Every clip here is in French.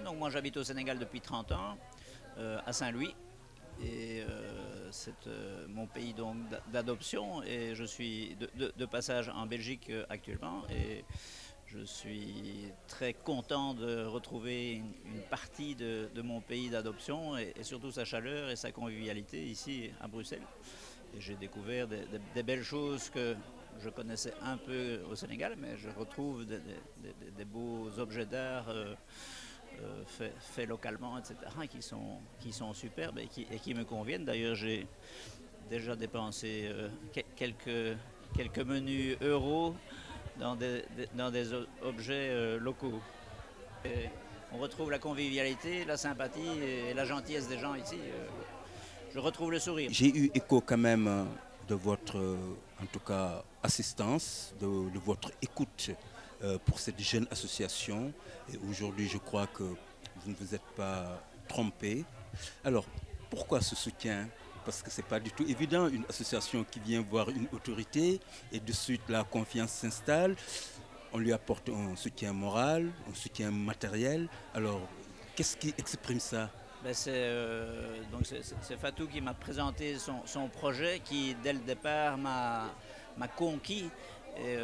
Donc moi j'habite au Sénégal depuis 30 ans, à Saint-Louis. Et c'est mon pays donc d'adoption et je suis de passage en Belgique actuellement et je suis très content de retrouver une partie de mon pays d'adoption et surtout sa chaleur et sa convivialité ici à Bruxelles. Et j'ai découvert des belles choses que je connaissais un peu au Sénégal, mais je retrouve des beaux objets d'art faits localement, etc., qui sont superbes et qui me conviennent. D'ailleurs, j'ai déjà dépensé quelques menus euros dans des objets locaux. Et on retrouve la convivialité, la sympathie et la gentillesse des gens ici. Je retrouve le sourire. J'ai eu écho quand même de votre, en tout cas, assistance, de votre écoute pour cette jeune association. Et aujourd'hui, je crois que vous ne vous êtes pas trompé. Alors, pourquoi ce soutien? Parce que ce n'est pas du tout évident, une association qui vient voir une autorité et de suite la confiance s'installe. On lui apporte un soutien moral, un soutien matériel. Alors, qu'est-ce qui exprime ça? Ben c'est Fatou qui m'a présenté son projet qui, dès le départ, m'a conquis. Et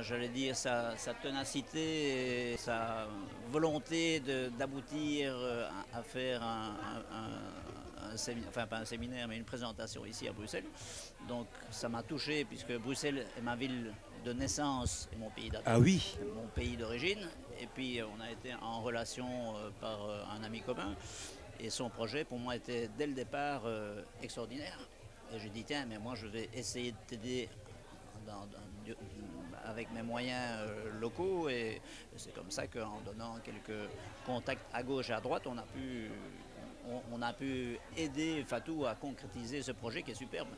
j'allais dire, sa ténacité et sa volonté d'aboutir à faire un séminaire, enfin pas un séminaire, mais une présentation ici à Bruxelles. Donc ça m'a touché puisque Bruxelles est ma ville de naissance et mon pays Ah oui. mon pays d'origine. Et puis on a été en relation par un ami commun. Et son projet pour moi était dès le départ extraordinaire. Et j'ai dit tiens, mais moi je vais essayer de t'aider avec mes moyens locaux et c'est comme ça qu'en donnant quelques contacts à gauche et à droite, on a pu aider Fatou à concrétiser ce projet qui est superbe.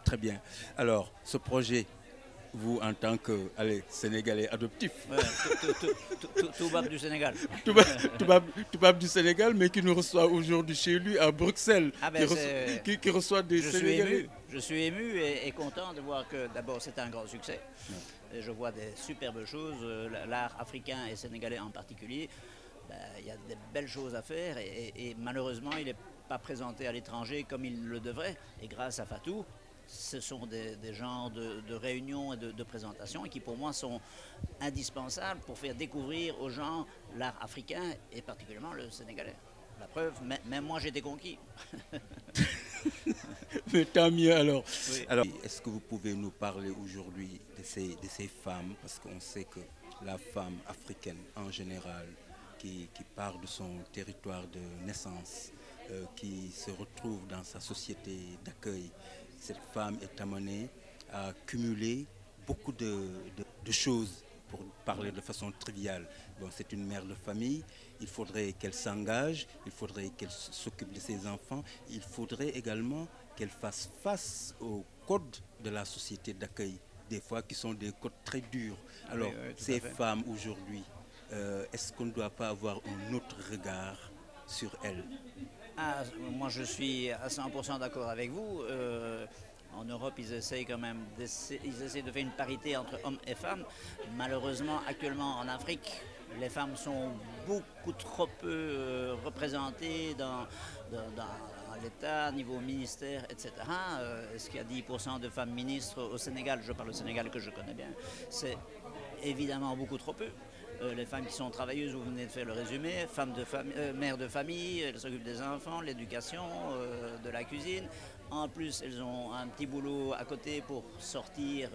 Très bien. Alors, ce projet, vous en tant que Sénégalais adoptif, Toubab du Sénégal. Toubab du Sénégal, mais qui nous reçoit aujourd'hui chez lui à Bruxelles, Ah ben qui reçoit des Sénégalais. Je suis ému et content de voir que d'abord c'est un grand succès. Et je vois des superbes choses, l'art africain et sénégalais en particulier. Ben, il y a des belles choses à faire et malheureusement il n'est pas présenté à l'étranger comme il le devrait. Et grâce à Fatou, ce sont des genres de réunions et de présentations qui pour moi sont indispensables pour faire découvrir aux gens l'art africain et particulièrement le sénégalais. La preuve, même moi j'ai été conquis. Mais tant mieux alors. Oui. Alors, est-ce que vous pouvez nous parler aujourd'hui de ces femmes? Parce qu'on sait que la femme africaine en général, qui part de son territoire de naissance, qui se retrouve dans sa société d'accueil, cette femme est amenée à cumuler beaucoup de choses, pour parler de façon triviale. Bon, c'est une mère de famille, il faudrait qu'elle s'engage, il faudrait qu'elle s'occupe de ses enfants, il faudrait également qu'elle fasse face aux codes de la société d'accueil, des fois qui sont des codes très durs. Alors, oui, ces femmes aujourd'hui, est-ce qu'on ne doit pas avoir un autre regard sur elles? Ah, moi je suis à 100% d'accord avec vous. En Europe, ils essayent quand même de faire une parité entre hommes et femmes. Malheureusement, actuellement en Afrique, les femmes sont beaucoup trop peu représentées dans l'État, niveau ministère, etc. Est-ce qu'il y a 10% de femmes ministres au Sénégal? Je parle au Sénégal que je connais bien. C'est évidemment beaucoup trop peu. Les femmes qui sont travailleuses, vous venez de faire le résumé, mères de famille, elles s'occupent des enfants, l'éducation, de la cuisine. En plus, elles ont un petit boulot à côté pour sortir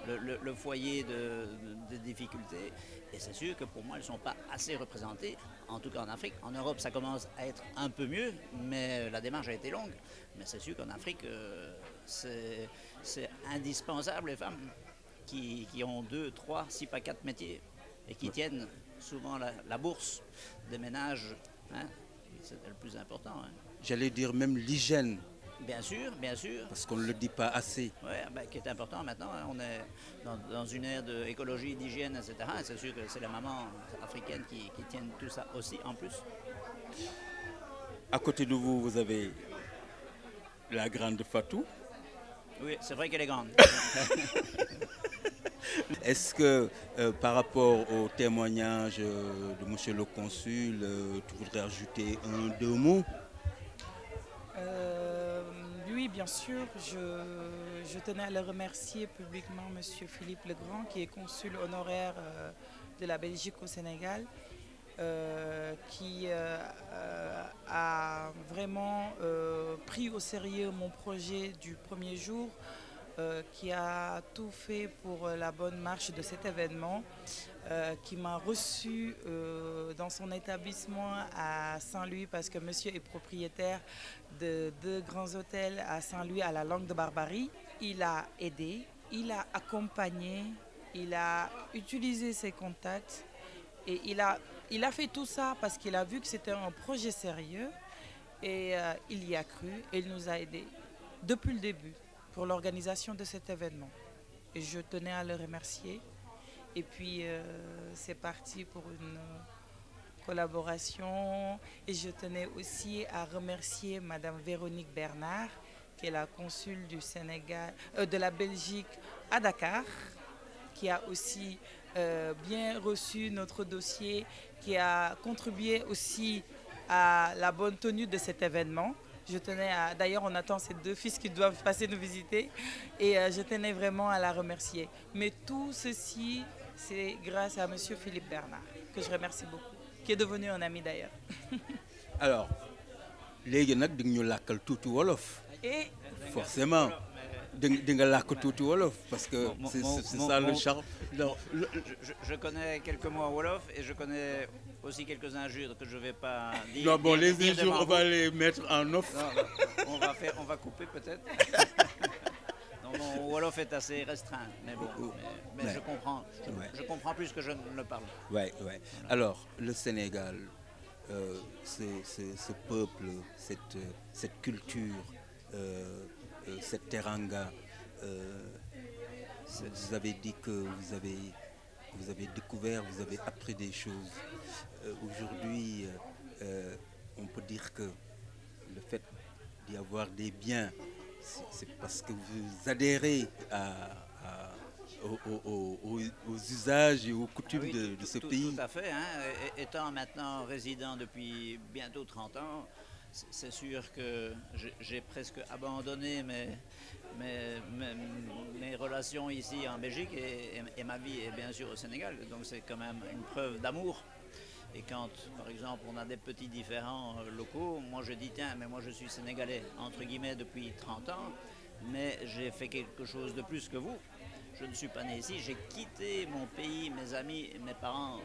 le foyer de difficultés. Et c'est sûr que pour moi, elles ne sont pas assez représentées, en tout cas en Afrique. En Europe, ça commence à être un peu mieux, mais la démarche a été longue. Mais c'est sûr qu'en Afrique, c'est indispensable, les femmes qui ont 2, 3, 6 pas 4 métiers et qui tiennent souvent la bourse des ménages. Hein, c'est le plus important. Hein. J'allais dire même l'hygiène. Bien sûr, bien sûr. Parce qu'on ne le dit pas assez. Oui, ben, qui est important maintenant. Hein. On est dans une ère d'écologie, d'hygiène, etc. Et c'est sûr que c'est les mamans africaines qui tiennent tout ça aussi en plus. À côté de vous, vous avez la grande Fatou. Oui, c'est vrai qu'elle est grande. Est-ce que par rapport au témoignage de monsieur le consul, tu voudrais ajouter deux mots? Oui, bien sûr. Je tenais à le remercier publiquement, monsieur Philippe Legrand, qui est consul honoraire de la Belgique au Sénégal, qui a vraiment pris au sérieux mon projet du premier jour, qui a tout fait pour la bonne marche de cet événement, qui m'a reçu dans son établissement à Saint-Louis, parce que monsieur est propriétaire de deux grands hôtels à Saint-Louis à la Langue de Barbarie. Il a aidé, il a accompagné, il a utilisé ses contacts et il a fait tout ça parce qu'il a vu que c'était un projet sérieux et il y a cru et il nous a aidés depuis le début pour l'organisation de cet événement. Et je tenais à le remercier. Et puis c'est parti pour une collaboration. Et je tenais aussi à remercier Madame Véronique Bernard, qui est la consul du Sénégal, de la Belgique à Dakar, qui a aussi bien reçu notre dossier, qui a contribué aussi à la bonne tenue de cet événement. Je tenais à, d'ailleurs, on attend ces deux fils qui doivent passer nous visiter et je tenais vraiment à la remercier. Mais tout ceci, c'est grâce à monsieur Philippe Bernard, que je remercie beaucoup, qui est devenu un ami d'ailleurs. Alors, léegi nag di ñu làkkal tuuti wolof. Et Forcément, di nga làkk tuuti wolof parce que c'est ça le charme. Je connais quelques mots en Wolof et je connais aussi quelques injures que je ne vais pas dire. Non, bon, les dire injures, devant on va vous. les mettre en off. Non, on va couper peut-être. Non, mon Wolof est assez restreint, mais bon, mais Ouais. je comprends plus que je ne le parle. Ouais, ouais. Alors, le Sénégal, ce peuple, cette culture, cette teranga, vous avez dit que vous avez découvert, vous avez appris des choses. Aujourd'hui, on peut dire que le fait d'y avoir des biens, c'est parce que vous adhérez aux usages et aux coutumes Ah oui, de ce pays. Tout à fait. Hein. Étant maintenant résident depuis bientôt 30 ans, c'est sûr que j'ai presque abandonné mes relations ici en Belgique et ma vie est bien sûr au Sénégal. Donc c'est quand même une preuve d'amour. Et quand, par exemple, on a des petits différends locaux, moi je dis tiens, mais moi je suis sénégalais, entre guillemets, depuis 30 ans, mais j'ai fait quelque chose de plus que vous. Je ne suis pas né ici, j'ai quitté mon pays, mes amis, mes parents,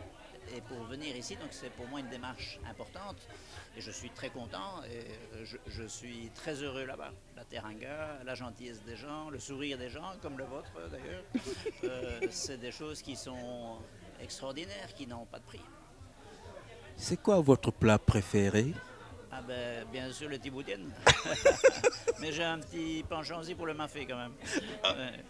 et pour venir ici, donc c'est pour moi une démarche importante. Et je suis très content et je suis très heureux là-bas. La teranga, la gentillesse des gens, le sourire des gens, comme le vôtre d'ailleurs, c'est des choses qui sont extraordinaires, qui n'ont pas de prix. C'est quoi votre plat préféré? Ah ben, bien sûr le tiboutienne. Mais j'ai un petit penchant aussi pour le mafé quand même. Ouais.